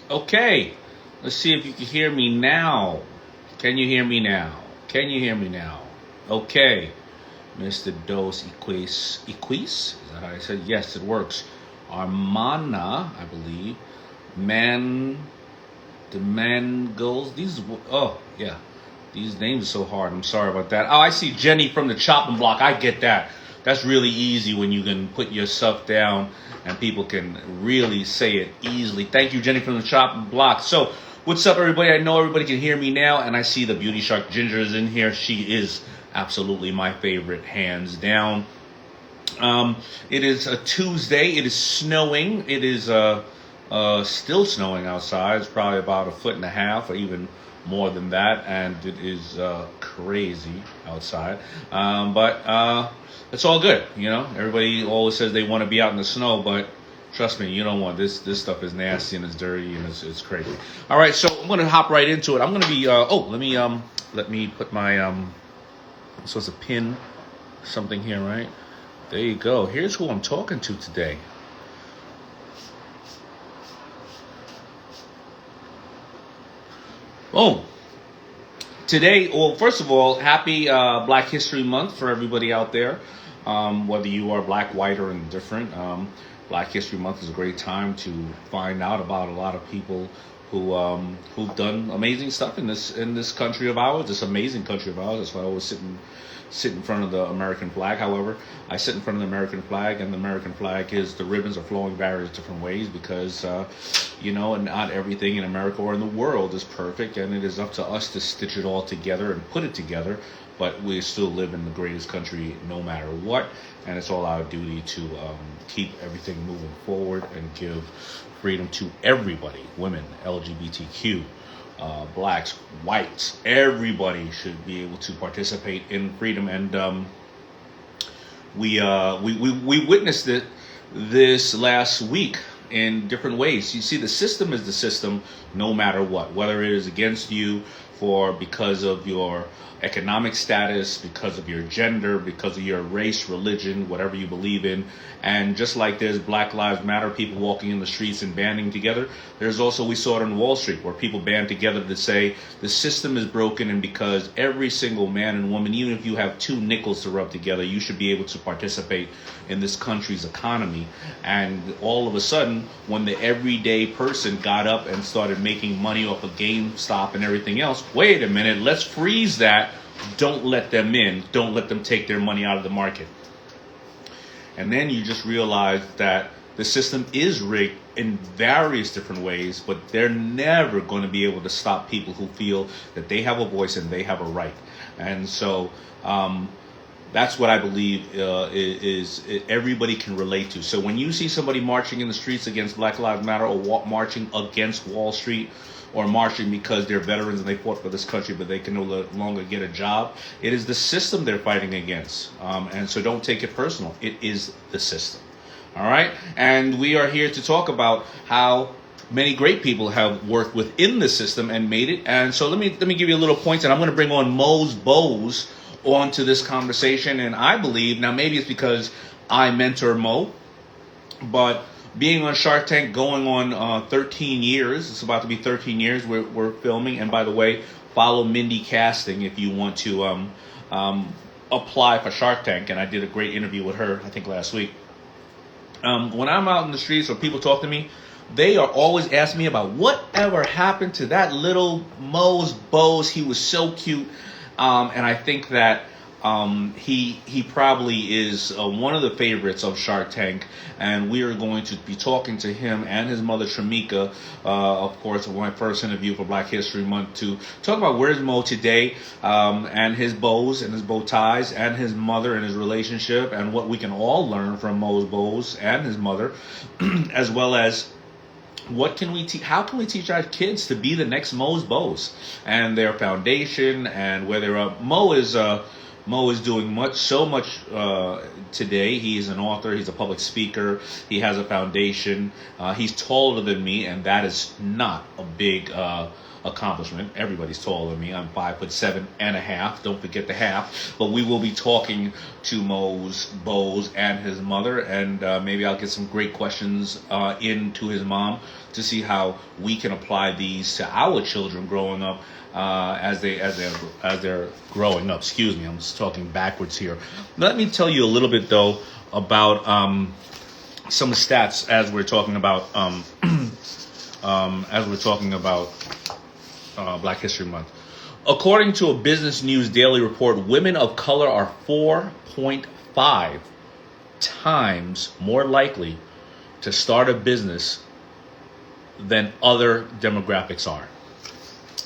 Okay, let's see if you can hear me now. Can you hear me now? Can you hear me now? Okay, Mr. Dos Equis? Is that how I said? Yes, it works. Armana, I believe. The Mangles. Yeah. These names are so hard. I'm sorry about that. Oh, I see Jenny from the chopping block. I get that. That's really easy when you can put your stuff down and people can really say it easily. Thank you, Jenny from the chopping block. So, what's up, everybody? I know everybody can hear me now, and I see the Beauty Shark Ginger is in here. She is absolutely my favorite, hands down. It is a Tuesday. It is snowing. It is still snowing outside. It's probably about 1.5 feet or even more than that, and it is crazy outside. But it's all good, you know. Everybody always says they want to be out in the snow, but trust me, you don't want this. This stuff is nasty and it's dirty and it's crazy. All right, so I'm gonna hop right into it. I'm gonna be. Let me put my I'm supposed to pin something here, right? There you go. Here's who I'm talking to today. Boom. Today, well, first of all, happy Black History Month for everybody out there. Whether you are black, white, or indifferent, Black History Month is a great time to find out about a lot of people who've done amazing stuff in this country of ours, this amazing country of ours. That's why I always sit in front of the American flag. However, I sit in front of the American flag, and the American flag is the ribbons are flowing various different ways because, and not everything in America or in the world is perfect, and it is up to us to stitch it all together and put it together. But we still live in the greatest country no matter what, and it's all our duty to keep everything moving forward and give freedom to everybody, women, LGBTQ, blacks, whites, everybody should be able to participate in freedom. And we witnessed it this last week in different ways. You see, the system is the system no matter what, whether it is against you because of your economic status, because of your gender, because of your race, religion, whatever you believe in. And just like there's Black Lives Matter, people walking in the streets and banding together, there's also, we saw it on Wall Street, where people band together to say the system is broken, and because every single man and woman, even if you have 2 nickels to rub together, you should be able to participate in this country's economy. And all of a sudden, when the everyday person got up and started making money off of GameStop and everything else, wait a minute, let's freeze that. Don't let them in. Don't let them take their money out of the market. And then you just realize that the system is rigged in various different ways, but they're never going to be able to stop people who feel that they have a voice and they have a right. And so that's what I believe is everybody can relate to. So when you see somebody marching in the streets against Black Lives Matter, or marching against Wall Street, or marching because they're veterans and they fought for this country but they can no longer get a job, it is the system they're fighting against. And so don't take it personal. It is the system. All right? And we are here to talk about how many great people have worked within the system and made it. And so let me give you a little points, and I'm going to bring on Bose onto this conversation. And I believe, now maybe it's because I mentor Mo, but being on Shark Tank, going on 13 years, it's about to be 13 years we're filming. And by the way, follow Mindy Casting if you want to apply for Shark Tank. And I did a great interview with her, I think last week. When I'm out in the streets or people talk to me, they are always asking me about whatever happened to that little Bose. He was so cute. And I think that he probably is one of the favorites of Shark Tank, and we are going to be talking to him and his mother Tramika, of course, my first interview for Black History Month, to talk about where's Mo today, and his bows and his bow ties, and his mother and his relationship, and what we can all learn from Mo's bows and his mother, as well as what can we teach? How can we teach our kids to be the next Mo's Bows and their foundation, and where they're up? Mo is doing so much today. He's an author. He's a public speaker. He has a foundation. He's taller than me, and that is not a big accomplishment. Everybody's taller than me. I'm 5'7.5". Don't forget the half. But we will be talking to Bose and his mother, and maybe I'll get some great questions into his mom to see how we can apply these to our children growing up as they're growing up. Excuse me, I'm just talking backwards here. Let me tell you a little bit though about some stats as we're talking about Black History Month. According to a Business News Daily report, women of color are 4.5 times more likely to start a business than other demographics are.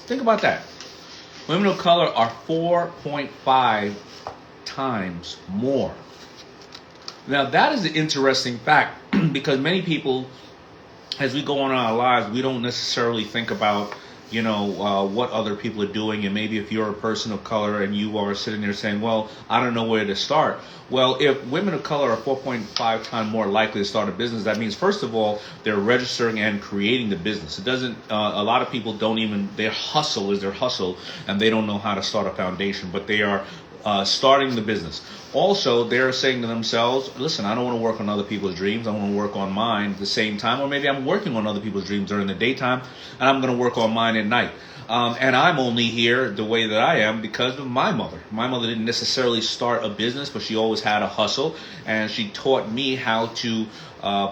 Think about that. Women of color are 4.5 times more. Now, that is an interesting fact because many people, as we go on in our lives, we don't necessarily think about, what other people are doing. And maybe if you're a person of color and you are sitting there saying, well, I don't know where to start. Well, if women of color are 4.5 times more likely to start a business, that means, first of all, they're registering and creating the business. It doesn't, a lot of people don't even, their hustle is their hustle and they don't know how to start a foundation, but they are starting the business. Also, they're saying to themselves, listen, I don't want to work on other people's dreams. I want to work on mine at the same time. Or maybe I'm working on other people's dreams during the daytime, and I'm going to work on mine at night. And I'm only here the way that I am because of my mother. My mother didn't necessarily start a business, but she always had a hustle. And she taught me how to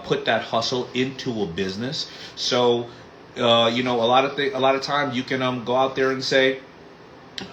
put that hustle into a business. So, a lot of times you can go out there and say,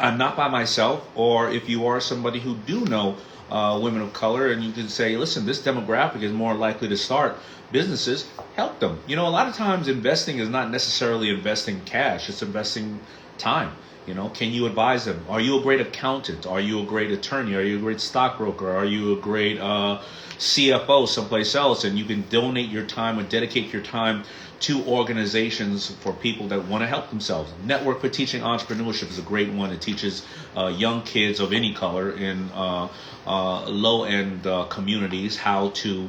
I'm not by myself. Or if you are somebody who do know women of color, and you can say, listen, this demographic is more likely to start businesses, help them. A lot of times investing is not necessarily investing cash, it's investing time. Can you advise them? Are you a great accountant? Are you a great attorney? Are you a great stockbroker? Are you a great CFO someplace else? And you can donate your time or dedicate your time to organizations for people that want to help themselves. Network for Teaching Entrepreneurship is a great one. It teaches young kids of any color in low-end communities how to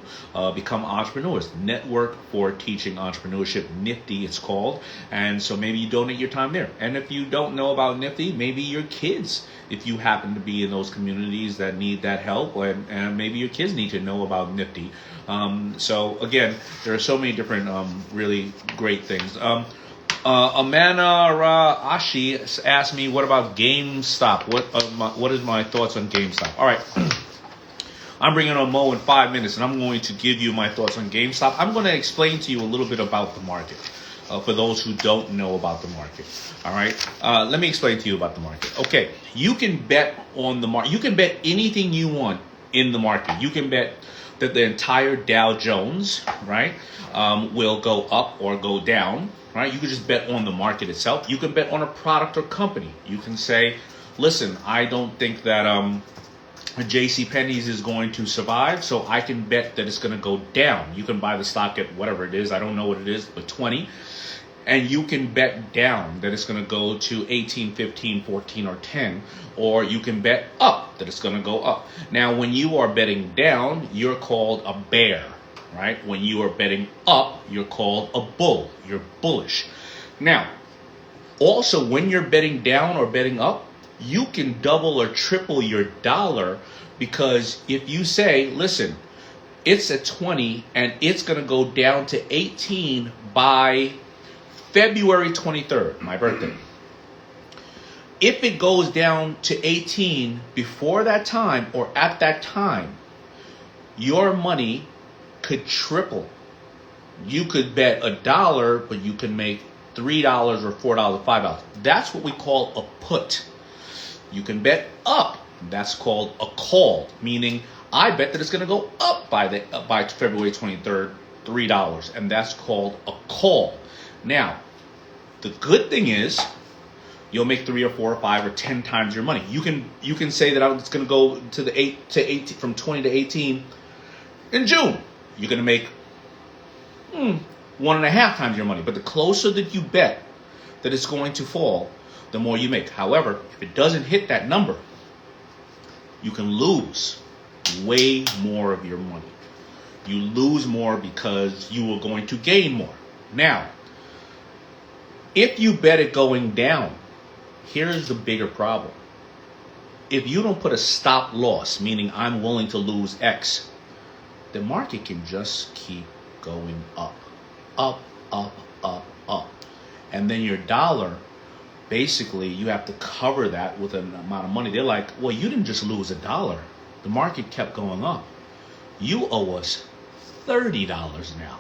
become entrepreneurs. Network for Teaching Entrepreneurship, Nifty it's called. And so maybe you donate your time there. And if you don't know about Nifty, maybe your kids, if you happen to be in those communities that need that help, and maybe your kids need to know about Nifty. So again, there are so many different really great things. Amana Ashi asked me, what about GameStop? What is my thoughts on GameStop? All right. I'm bringing on Mo in 5 minutes, and I'm going to give you my thoughts on GameStop. I'm going to explain to you a little bit about the market for those who don't know about the market. All right. Let me explain to you about the market. Okay. You can bet on the market. You can bet anything you want in the market. You can bet that the entire Dow Jones, right, will go up or go down, right? You can just bet on the market itself. You can bet on a product or company. You can say, listen, I don't think that JCPenney's is going to survive, so I can bet that it's going to go down. You can buy the stock at whatever it is. I don't know what it is, but 20. And you can bet down that it's going to go to 18, 15, 14, or 10. Or you can bet up that it's going to go up. Now, when you are betting down, you're called a bear, right? When you are betting up, you're called a bull. You're bullish. Now, also, when you're betting down or betting up, you can double or triple your dollar, because if you say, listen, it's at 20 and it's going to go down to 18 by February 23rd, my birthday. If it goes down to 18 before that time or at that time, your money could triple. You could bet $1, but you can make $3 or $4 or $5. That's what we call a put. You can bet up. That's called a call, meaning I bet that it's going to go up by February 23rd, $3, and that's called a call. Now, the good thing is you'll make 3 or 4 or 5 or 10 times your money. You can say that it's going to go to the 8 to 18, from 20 to 18 in June. You're going to make 1.5 times your money. But the closer that you bet that it's going to fall, the more you make. However, if it doesn't hit that number, you can lose way more of your money. You lose more because you are going to gain more. Now, If you bet it going down, here's the bigger problem. If you don't put a stop loss, meaning I'm willing to lose X, the market can just keep going up, up, up, up, up. And then your dollar, basically, you have to cover that with an amount of money. They're like, well, you didn't just lose $1. The market kept going up. You owe us $30 now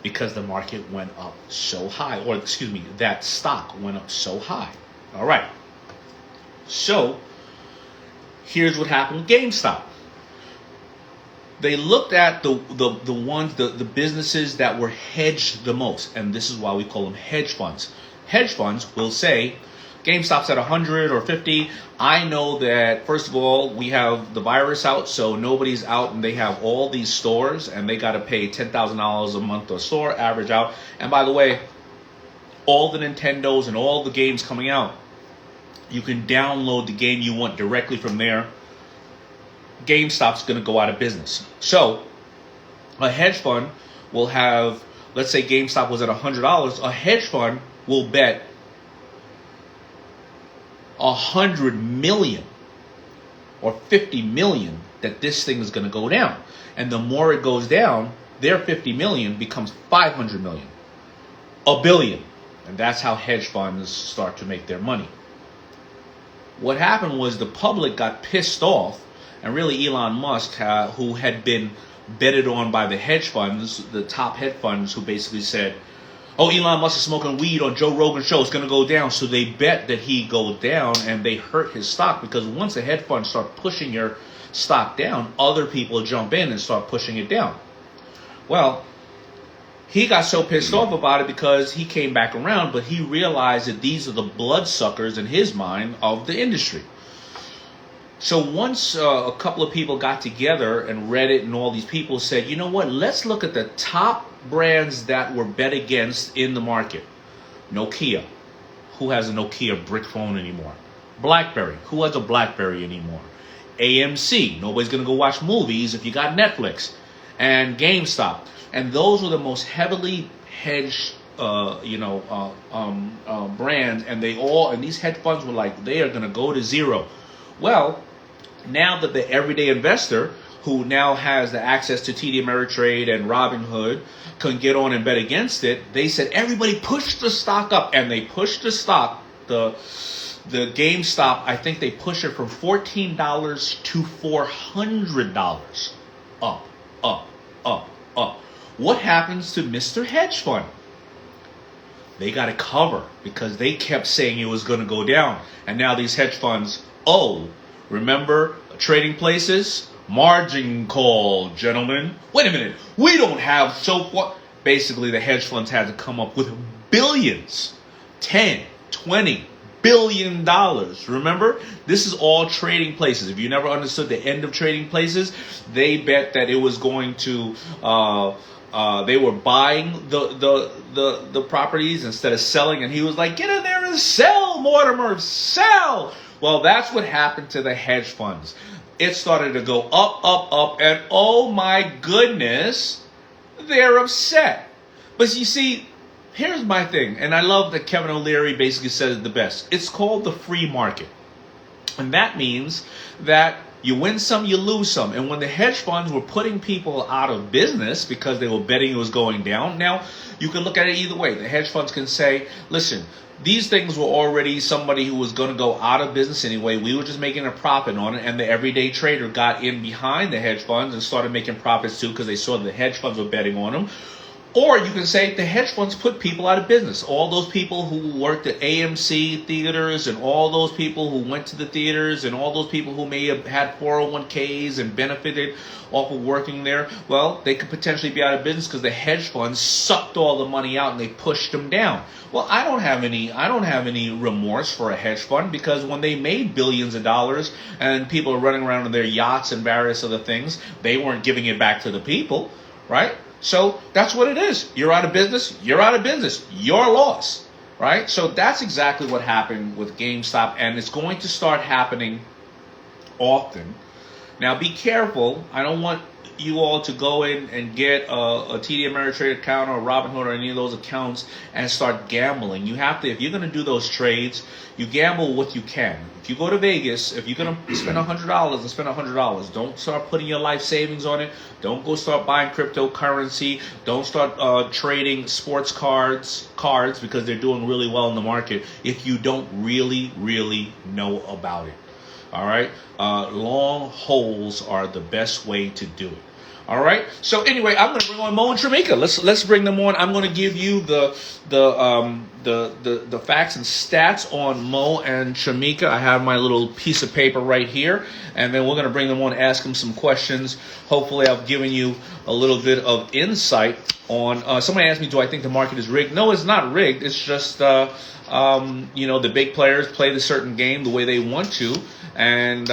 because the market went up so high. Or, excuse me, that stock went up so high. All right. So, here's what happened with GameStop. They looked at the businesses that were hedged the most, and this is why we call them hedge funds. Hedge funds will say, GameStop's at 100 or 50. I know that, first of all, we have the virus out, so nobody's out, and they have all these stores, and they got to pay $10,000 a month a store, average out. And by the way, all the Nintendos and all the games coming out, you can download the game you want directly from there. GameStop's going to go out of business. So, a hedge fund will have, let's say GameStop was at $100. A hedge fund will bet $100 million or $50 million that this thing is going to go down. And the more it goes down, their $50 million becomes $500 million, $1 billion. And that's how hedge funds start to make their money. What happened was the public got pissed off, and really Elon Musk, who had been betted on by the hedge funds, the top hedge funds, who basically said, oh, Elon Musk is smoking weed on Joe Rogan's show, it's going to go down. So they bet that he go down, and they hurt his stock, because once the hedge funds start pushing your stock down, other people jump in and start pushing it down. Well, he got so pissed off about it because he came back around, but he realized that these are the bloodsuckers in his mind of the industry. So once a couple of people got together, and Reddit and all these people said, you know what, let's look at the top brands that were bet against in the market. Nokia. Who has a Nokia brick phone anymore? BlackBerry. Who has a BlackBerry anymore? AMC. Nobody's going to go watch movies if you got Netflix. And GameStop. And those were the most heavily hedged brands. And and these hedge funds were like, they are going to go to zero. Well, now that the everyday investor, who now has the access to TD Ameritrade and Robinhood, can get on and bet against it, they said, everybody push the stock up. And they pushed the stock, the GameStop, I think they pushed it from $14 to $400. Up, up, up, up. What happens to Mr. Hedge Fund? They got to cover because they kept saying it was going to go down. And now these hedge funds, remember trading places? Margin call, gentlemen. Wait a minute. We don't have so far. Basically, the hedge funds had to come up with billions. 10, 20 billion dollars. Remember? This is all trading places. If you never understood the end of trading places, they bet that it was going to they were buying the properties instead of selling, and he was like, get in there and sell, Mortimer, sell. Well, that's what happened to the hedge funds. It started to go up, up, up, and oh my goodness, they're upset. But you see, here's my thing, and I love that Kevin O'Leary basically said it the best. It's called the free market. And that means that you win some, you lose some. And when the hedge funds were putting people out of business because they were betting it was going down, now you can look at it either way. The hedge funds can say, listen, these things were already somebody who was going to go out of business anyway. We were just making a profit on it. And the everyday trader got in behind the hedge funds and started making profits too because they saw the hedge funds were betting on them. Or you can say the hedge funds put people out of business. All those people who worked at AMC theaters and all those people who went to the theaters and all those people who may have had 401ks and benefited off of working there, well, they could potentially be out of business because the hedge funds sucked all the money out and they pushed them down. Well, I don't have any remorse for a hedge fund because when they made billions of dollars and people are running around in their yachts and various other things, they weren't giving it back to the people, right? So that's what it is. You're out of business. You're out of business. Your loss, right? So that's exactly what happened with GameStop, and it's going to start happening often Now be careful. I don't want you all to go in and get a TD Ameritrade account or a Robinhood or any of those accounts and start gambling. You have to, if you're going to do those trades, you gamble what you can. If you go to Vegas, if you're going to spend $100, then spend $100. Don't start putting your life savings on it. Don't go start buying cryptocurrency. Don't start trading sports cards because they're doing really well in the market if you don't really, really know about it. All right, long holds are the best way to do it. All right. So anyway, I'm going to bring on Mo and Tramika. Let's bring them on. I'm going to give you the facts and stats on Mo and Tramika. I have my little piece of paper right here, and then we're going to bring them on, ask them some questions. Hopefully, I've given you a little bit of insight on. Somebody asked me, do I think the market is rigged? No, it's not rigged. It's just the big players play the certain game the way they want to. And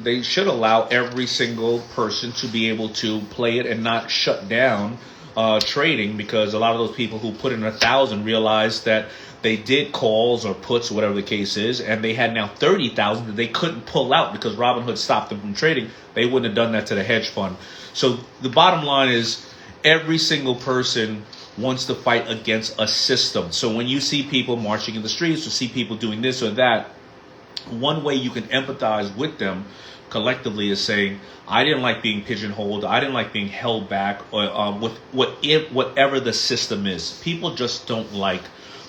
they should allow every single person to be able to play it and not shut down trading, because a lot of those people who put in 1,000 realized that they did calls or puts or whatever the case is, and they had now 30,000 that they couldn't pull out because Robinhood stopped them from trading. They wouldn't have done that to the hedge fund. So the bottom line is every single person wants to fight against a system. So when you see people marching in the streets or see people doing this or that, one way you can empathize with them collectively is saying, I didn't like being pigeonholed. I didn't like being held back with whatever the system is. People just don't like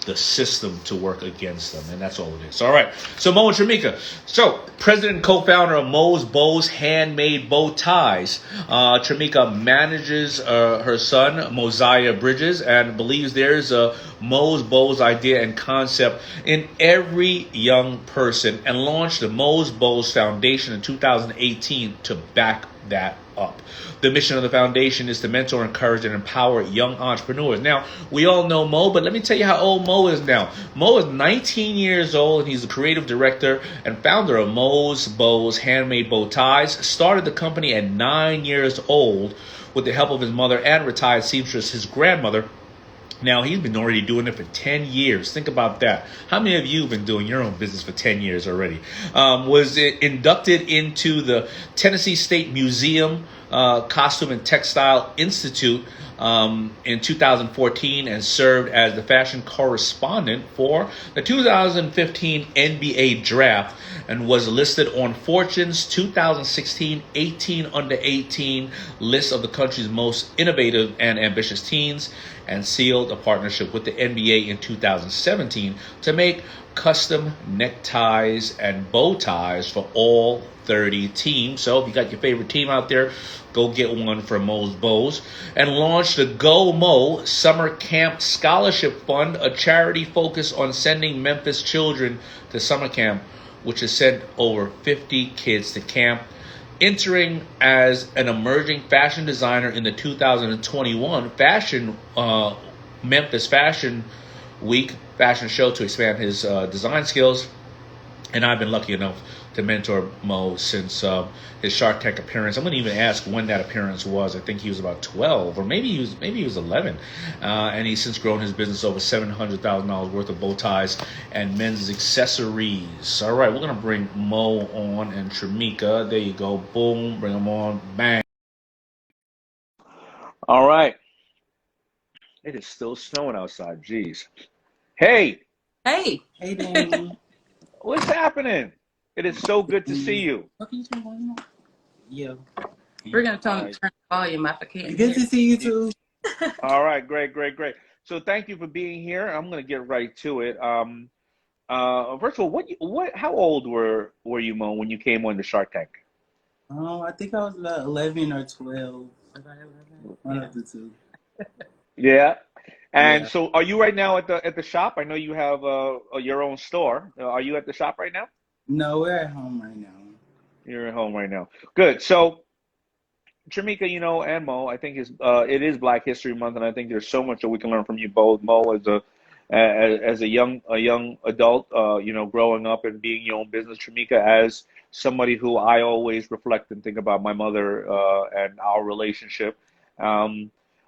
the system to work against them, and that's all it is. All right. So Mo and Tramika. So president and co-founder of Mo's Bose Handmade Bow Ties. Tramika manages her son Mosiah Bridges and believes there's a Mo's Bose idea and concept in every young person, and launched the Mo's Bose Foundation in 2018 to back that up. The mission of the foundation is to mentor, encourage, and empower young entrepreneurs. Now, we all know Mo, but let me tell you how old Mo is now. Mo is 19 years old, and he's the creative director and founder of Mo's Bose Handmade Bow Ties. Started the company at 9 years old with the help of his mother and retired seamstress, his grandmother. Now, he's been already doing it for 10 years. Think about that. How many of you have been doing your own business for 10 years already? Was inducted into the Tennessee State Museum Costume and Textile Institute in 2014, and served as the fashion correspondent for the 2015 NBA draft, and was listed on Fortune's 2016 18 under 18 list of the country's most innovative and ambitious teens, and sealed a partnership with the NBA in 2017 to make custom neckties and bow ties for all 30 teams. So if you got your favorite team out there, go get one from Mo's Bows. And launched the Go Mo Summer Camp Scholarship Fund, a charity focused on sending Memphis children to summer camp, which has sent over 50 kids to camp. Entering as an emerging fashion designer in the 2021 Memphis Fashion Week fashion show to expand his design skills. And I've been lucky enough to mentor Mo since his Shark Tank appearance. I'm going to even ask when that appearance was. I think he was about 12, or maybe he was 11. And he's since grown his business over $700,000 worth of bow ties and men's accessories. All right, we're going to bring Mo on and Tramika. There you go. Boom. Bring them on. Bang. All right. It is still snowing outside. Jeez. Hey. Hey. Hey, Daymond. What's happening? It is so good to see you. Yeah. We're going to turn the volume up. I can't Good to see you too. All right, great. So thank you for being here. I'm going to get right to it. First of all, how old were you, Mo, when you came on the Shark Tank? I think I was about 11 or 12. One of the two. Yeah. And Yeah. so, are you right now at the shop? I know you have your own store. Are you at the shop right now? No, we're at home right now. You're at home right now. Good. So, Tramika, and Mo, I think it is Black History Month, and I think there's so much that we can learn from you both. Mo, as a young adult, growing up and being your own business. Tramika, as somebody who I always reflect and think about my mother and our relationship.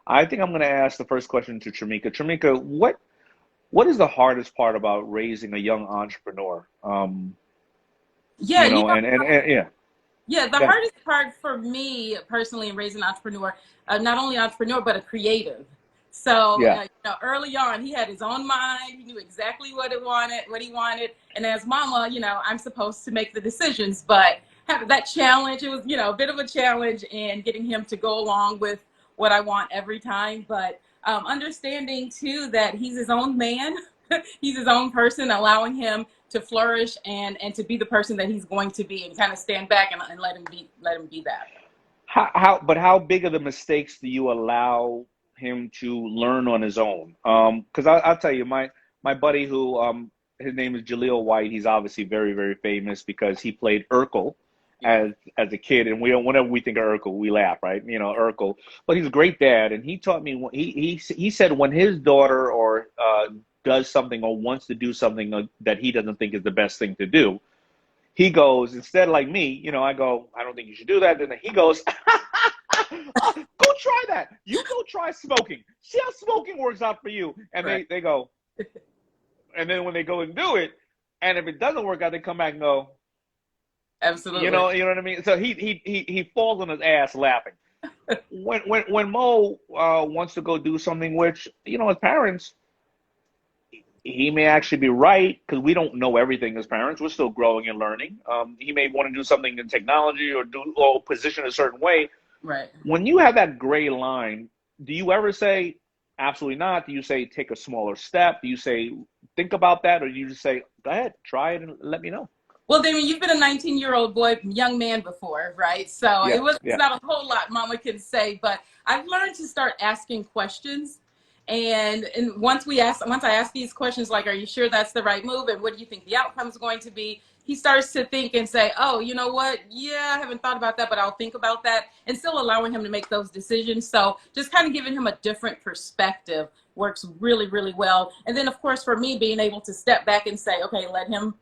I think I'm going to ask the first question to Tramika. Tramika, what is the hardest part about raising a young entrepreneur? Yeah, yeah. Yeah, the Yeah. hardest part for me personally in raising an entrepreneur, not only an entrepreneur, but a creative. So, Yeah. early on, he had his own mind. He knew exactly what he wanted. And as mama, I'm supposed to make the decisions. But having that challenge, it was, a bit of a challenge in getting him to go along with what I want every time. But understanding too that he's his own man, he's his own person, allowing him to flourish and to be the person that he's going to be, and kind of stand back and let him be that. But how big of the mistakes do you allow him to learn on his own? Because I'll tell you, my buddy who his name is Jaleel White. He's obviously very, very famous because he played Urkel Yeah. as a kid, and whenever we think of Urkel, we laugh, right? Urkel. But he's a great dad, and he taught me. He said when his daughter or does something or wants to do something that he doesn't think is the best thing to do, he goes, instead like me, I go, I don't think you should do that. Then he goes, go try that. You go try smoking. See how smoking works out for you. And Right. they go, and then when they go and do it, and if it doesn't work out, they come back and go, Absolutely. you know what I mean? So he falls on his ass laughing. When Mo wants to go do something, which, as parents, he may actually be right because we don't know everything as parents. We're still growing and learning. He may want to do something in technology or position a certain way. Right. When you have that gray line, do you ever say, absolutely not? Do you say, take a smaller step? Do you say, think about that? Or do you just say, go ahead, try it and let me know? Well, Damon, you've been a 19-year-old young man before, right? So Yeah, it's yeah. not a whole lot mama can say, but I've learned to start asking questions. And once I ask these questions, like, are you sure that's the right move? And what do you think the outcome is going to be? He starts to think and say, oh, you know what? Yeah, I haven't thought about that, but I'll think about that, and still allowing him to make those decisions. So just kind of giving him a different perspective works really, really well. And then, of course, for me, being able to step back and say, okay, let him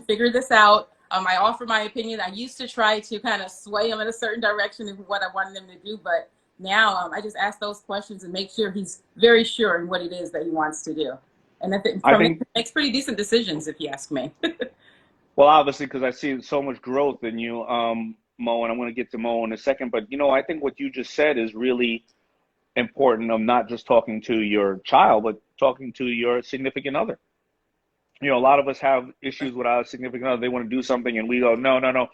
figure this out. I offer my opinion. I used to try to kind of sway him in a certain direction of what I wanted him to do, but now I just ask those questions and make sure he's very sure in what it is that he wants to do. And I for me, think, it makes pretty decent decisions, if you ask me. well, obviously, because I see so much growth in you, Mo, and I'm going to get to Mo in a second. But, I think what you just said is really important of not just talking to your child, but talking to your significant other. A lot of us have issues with our significant other. They want to do something and we go, no, no, no.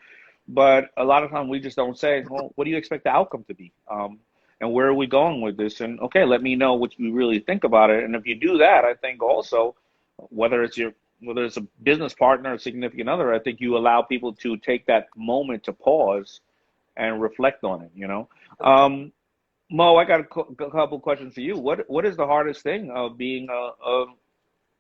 But a lot of times we just don't say, well, what do you expect the outcome to be? And where are we going with this? And okay, let me know what you really think about it. And if you do that, I think also, whether it's a business partner or significant other, I think you allow people to take that moment to pause and reflect on it. Mo, I got a couple questions for you. What is the hardest thing of being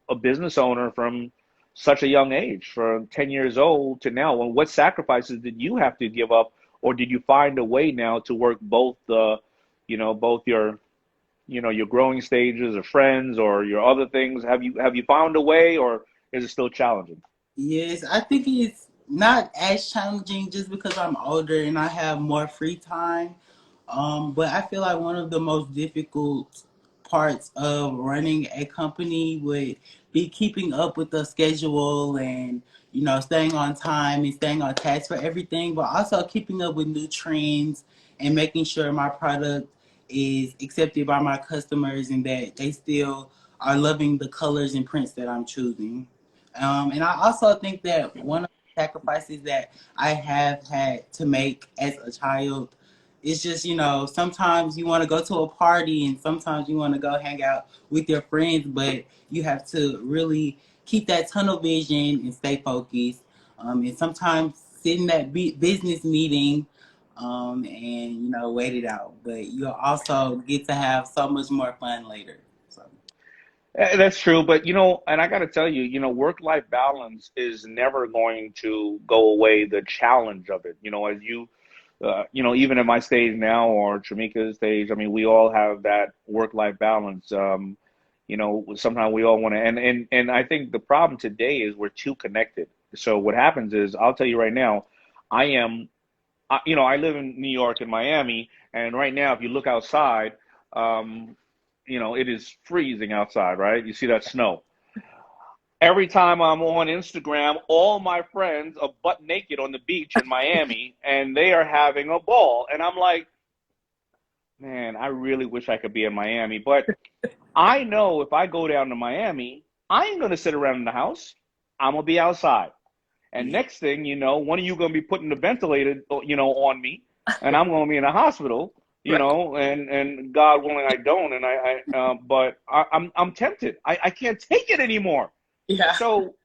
a business owner from such a young age, from 10 years old to now? And what sacrifices did you have to give up, or did you find a way now to work both both your growing stages of friends or your other things? Have you found a way, or is it still challenging? Yes, I think it's not as challenging just because I'm older and I have more free time. But I feel like one of the most difficult parts of running a company would be keeping up with the schedule and, staying on time and staying on task for everything, but also keeping up with new trends and making sure my product is accepted by my customers and that they still are loving the colors and prints that I'm choosing. And I also think that one of the sacrifices that I have had to make as a child is just, sometimes you want to go to a party and sometimes you want to go hang out with your friends, but you have to really keep that tunnel vision and stay focused. And sometimes sit in that business meeting and, wait it out. But you'll also get to have so much more fun later. So. That's true, but and I got to tell you, work-life balance is never going to go away. The challenge of it, as even at my stage now or Tramika's stage, I mean, we all have that work-life balance. Sometimes we all want to, and I think the problem today is we're too connected. So what happens is, I'll tell you right now, I am, I live in New York and Miami, and right now, if you look outside, it is freezing outside, right? You see that snow. every time I'm on Instagram, all my friends are butt naked on the beach in Miami, and they are having a ball. And I'm like, man, I really wish I could be in Miami. But I know if I go down to Miami, I ain't gonna sit around in the house. I'm gonna be outside. And Yeah. next thing you know, one of you gonna be putting the ventilator, on me, and I'm gonna be in a hospital, Right. and God willing, I don't. And but I'm tempted. I can't take it anymore. Yeah. So,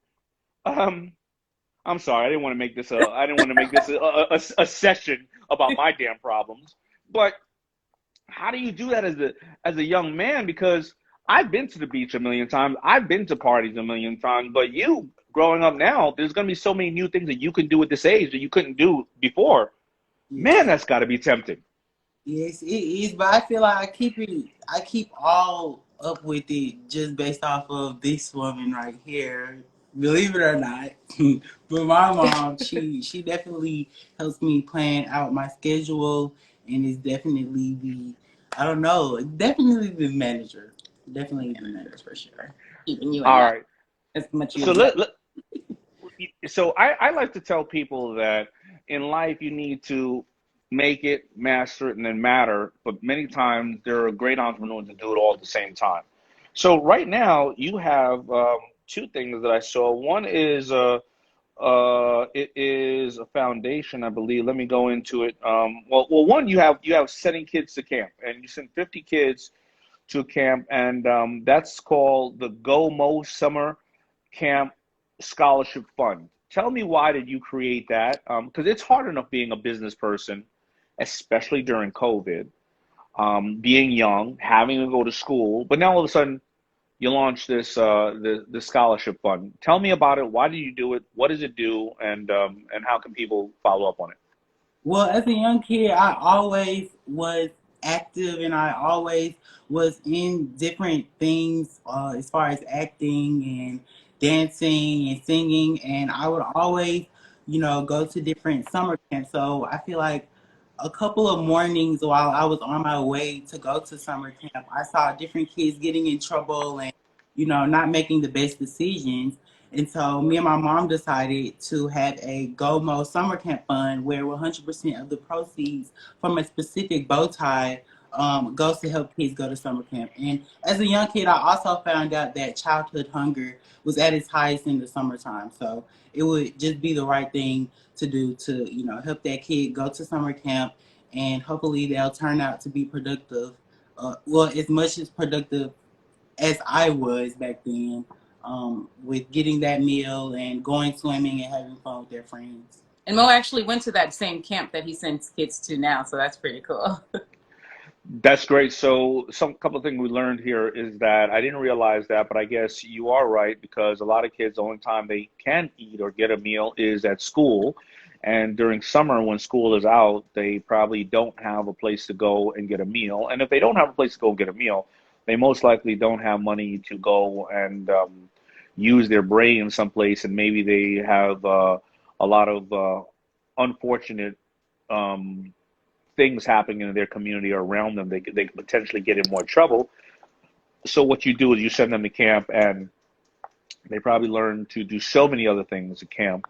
um, I'm sorry. I didn't want to make this a session about my damn problems. But how do you do that as a young man? Because I've been to the beach a million times. I've been to parties a million times. But you, growing up now, there's going to be so many new things that you can do at this age that you couldn't do before. Man, Yeah. that's got to be tempting. Yes, it is, but I feel like I keep all up with it just based off of this woman right here. Believe it or not, but my mom, she definitely helps me plan out my schedule, and is definitely the, I don't know, definitely the manager, definitely the manager for sure. Keeping you in All line right. as much you So would like. I like to tell people that in life you need to make it, master it, and then matter. But many times there are great entrepreneurs that do it all at the same time. So right now you have two things that I saw. One is it is a foundation, I believe. Let me go into it. One, you have sending kids to camp, and you send 50 kids to camp, and that's called the Go Mo Summer Camp Scholarship Fund. Tell me, why did you create that? Because it's hard enough being a business person, especially during COVID, being young, having to go to school, but now all of a sudden you launch this the scholarship fund. Tell me about it. Why did you do it? What does it do? And how can people follow up on it? Well, as a young kid, I always was active, and I always was in different things as far as acting and dancing and singing. And I would always, go to different summer camps. So I feel like a couple of mornings while I was on my way to go to summer camp, I saw different kids getting in trouble and, not making the best decisions. And so me and my mom decided to have a GoMo summer camp fund where 100% of the proceeds from a specific bow tie goes to help kids go to summer camp. And as a young kid, I also found out that childhood hunger was at its highest in the summertime. So it would just be the right thing to do to, help that kid go to summer camp, and hopefully they'll turn out to be productive. Well, as much as productive as I was back then, with getting that meal and going swimming and having fun with their friends. And Mo actually went to that same camp that he sends kids to now, so that's pretty cool. That's great. So, some couple of things we learned here is that I didn't realize that, but I guess you are right, because a lot of kids, the only time they can eat or get a meal is at school. And during summer, when school is out, they probably don't have a place to go and get a meal. And if they don't have a place to go and get a meal, they most likely don't have money to go and use their brain someplace. And maybe they have a lot of unfortunate um, things happening in their community or around them. They could potentially get in more trouble. So what you do is you send them to camp, and they probably learn to do so many other things at camp.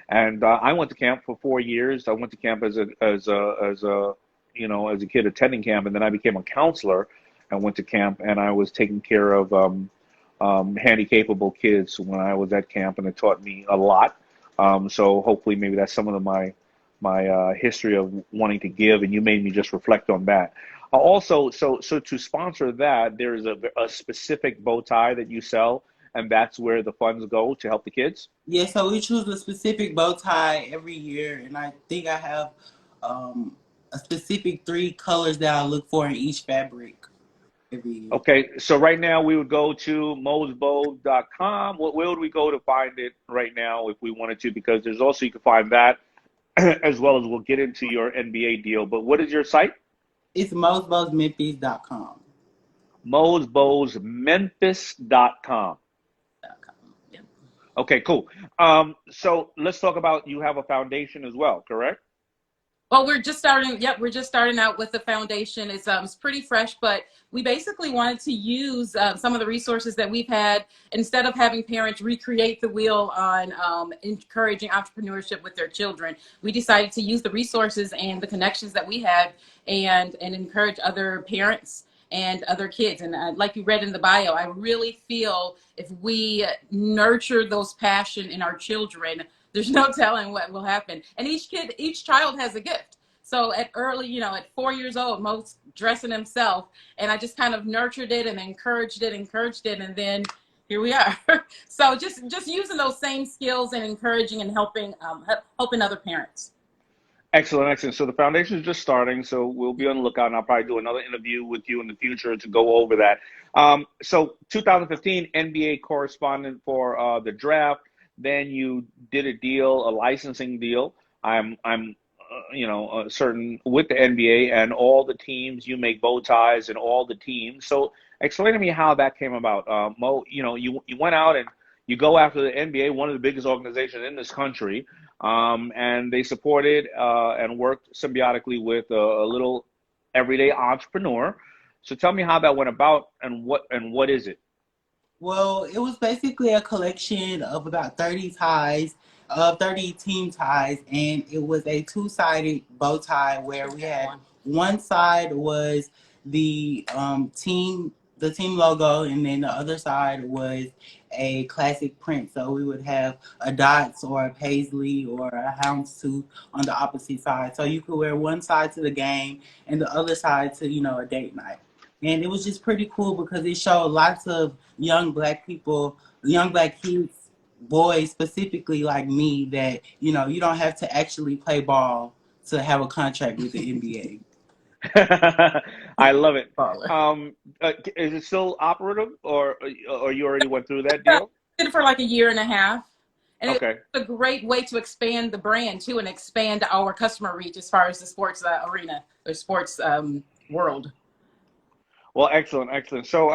And I went to camp for 4 years. I went to camp as a kid attending camp, and then I became a counselor. I went to camp, and I was taking care of handy-capable kids when I was at camp, and it taught me a lot. So hopefully, maybe that's some of my history of wanting to give, and you made me just reflect on that. Also, so to sponsor that, there is a specific bow tie that you sell, and that's where the funds go to help the kids. Yeah, so we choose a specific bow tie every year, and I think I have a specific 3 colors that I look for in each fabric every year. Okay, so right now we would go to mosebow.com. Where would we go to find it right now if we wanted to? Because there's also, you can find that as well as we'll get into your NBA deal. But what is your site? It's mosbowsmemphis.com. Mosebowsmemphis.com. Yeah. Okay, cool. So let's talk about, you have a foundation as well, correct? Well, we're just starting. Yep, we're just starting out with the foundation. It's pretty fresh, but we basically wanted to use some of the resources that we've had instead of having parents recreate the wheel on encouraging entrepreneurship with their children. We decided to use the resources and the connections that we had and encourage other parents and other kids. And like you read in the bio, I really feel if we nurture those passion in our children, there's no telling what will happen. And each child has a gift. So at early, at 4 years old, Mo's dressing himself, and I just kind of nurtured it and encouraged it, and then here we are. So just using those same skills and encouraging and helping other parents. Excellent, excellent. So the foundation is just starting, so we'll be on the lookout, and I'll probably do another interview with you in the future to go over that. So 2015, NBA correspondent for the draft. Then you did a deal, a licensing deal. I'm certain with the NBA and all the teams. You make bow ties and all the teams. So explain to me how that came about, Mo. You went out and you go after the NBA, one of the biggest organizations in this country, and they supported and worked symbiotically with a little everyday entrepreneur. So tell me how that went about and what is it? Well, it was basically a collection of about 30 ties, 30 team ties, and it was a two-sided bow tie where we had one side was the the team logo, and then the other side was a classic print. So we would have a dots or a paisley or a houndstooth on the opposite side. So you could wear one side to the game and the other side to, a date night. And it was just pretty cool because it showed lots of young black people, young black kids, boys specifically like me, that, you don't have to actually play ball to have a contract with the NBA. I love it. Baller. Is it still operative, or you already went through that Yeah, deal? did it for like a year and a half. And it's Okay. a great way to expand the brand too and expand our customer reach as far as the sports arena or sports world. Well, excellent, excellent. So,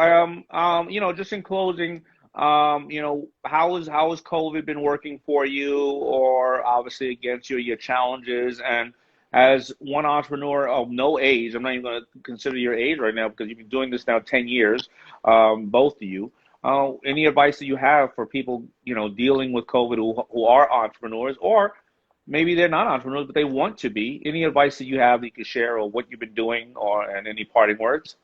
just in closing, how has COVID been working for you, or obviously against your challenges? And as one entrepreneur of no age, I'm not even going to consider your age right now because you've been doing this now 10 years, both of you. Any advice that you have for people, dealing with COVID who are entrepreneurs, or maybe they're not entrepreneurs but they want to be? Any advice that you have that you could share, or what you've been doing, and any parting words?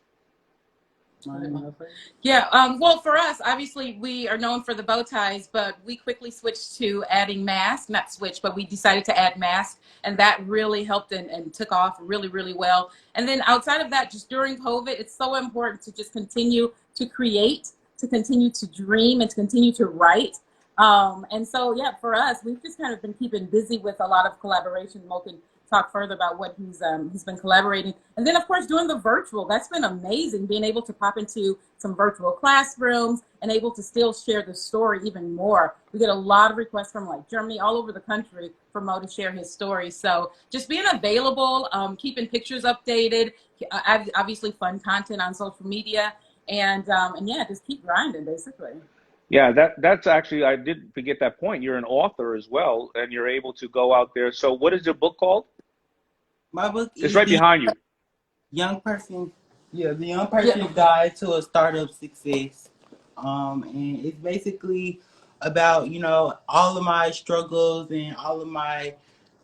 Yeah, well, for us, obviously, we are known for the bow ties, but we quickly switched to adding masks, not switched, but we decided to add masks, and that really helped and took off really, really well. And then outside of that, just during COVID, it's so important to just continue to create, to continue to dream, and to continue to write. And so, yeah, for us, we've just kind of been keeping busy with a lot of collaboration. Mo can talk further about what he's been collaborating. And then, of course, doing the virtual. That's been amazing, being able to pop into some virtual classrooms and able to still share the story even more. We get a lot of requests from like Germany, all over the country, for Mo to share his story. So just being available, keeping pictures updated, obviously fun content on social media, and yeah, just keep grinding, basically. Yeah, that's actually, I did forget that point. You're an author as well, and you're able to go out there. So what is your book called? My book It's is right behind you. young person, the young person's guide to a startup success. And it's basically about, all of my struggles and all of my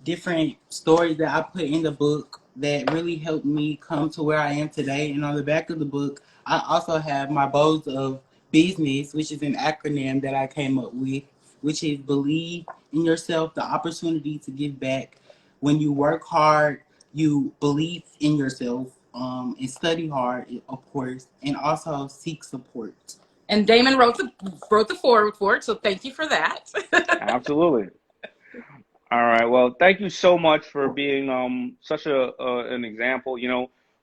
different stories that I put in the book that really helped me come to where I am today. And on the back of the book, I also have my bows of business, which is an acronym that I came up with, which is believe in yourself, the opportunity to give back. When you work hard, you believe in yourself, and study hard, of course, and also seek support. And Daymond wrote the foreword for it, so thank you for that. Absolutely. All right. Well, thank you so much for being such an example.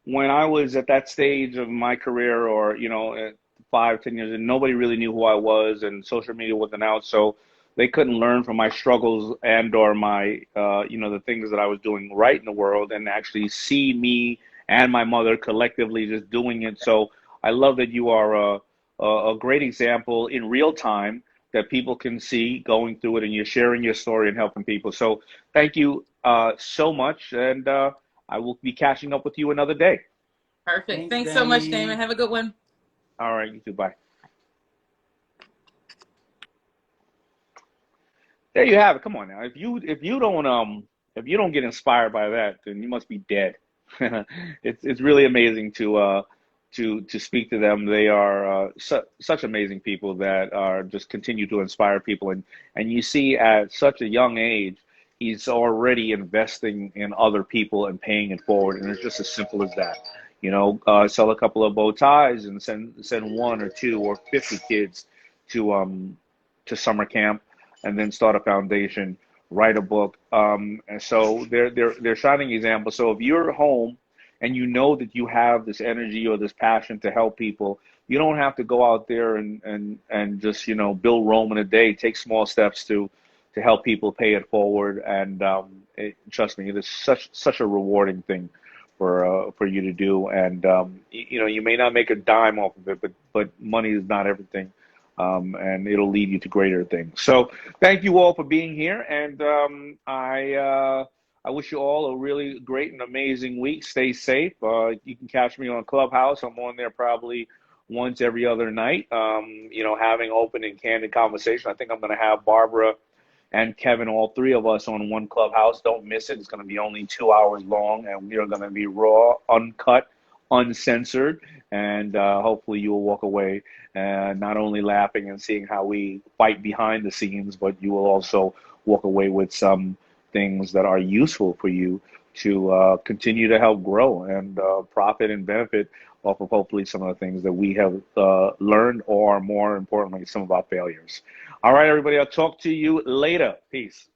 When I was at that stage of my career, or at 5, 10 years, and nobody really knew who I was, and social media wasn't out, so they couldn't learn from my struggles and/or my the things that I was doing right in the world, and actually see me and my mother collectively just doing it. So I love that you are a great example in real time that people can see going through it, and you're sharing your story and helping people. So thank you so much, and I will be catching up with you another day. Perfect. Thanks, Thanks so much, Daymond. Daymond. Have a good one. All right, you too. Bye. There you have it. Come on now. If you don't get inspired by that, then you must be dead. It's really amazing to speak to them. They are such amazing people that are just continue to inspire people, and you see at such a young age, he's already investing in other people and paying it forward, and it's just as simple as that. You know, sell a couple of bow ties and send one or two or 50 kids to summer camp, and then start a foundation, write a book. And so they're shining examples. So if you're home and you know that you have this energy or this passion to help people, you don't have to go out there and just, you know, build Rome in a day. Take small steps to help people pay it forward. And trust me, it is such a rewarding thing for you to do. And you know, you may not make a dime off of it, but money is not everything. And it'll lead you to greater things. So thank you all for being here, and I wish you all a really great and amazing week. Stay safe. You can catch me on Clubhouse. I'm on there probably once every other night, you know, having open and candid conversation. I think I'm going to have Barbara and Kevin, all three of us, on one Clubhouse. Don't miss it. It's going to be only 2 hours long, and we are going to be raw, uncut, uncensored, and hopefully you will walk away not only laughing and seeing how we fight behind the scenes, but you will also walk away with some things that are useful for you to continue to help grow and profit and benefit off of hopefully some of the things that we have learned, or more importantly, some of our failures. All right, everybody, I'll talk to you later. Peace.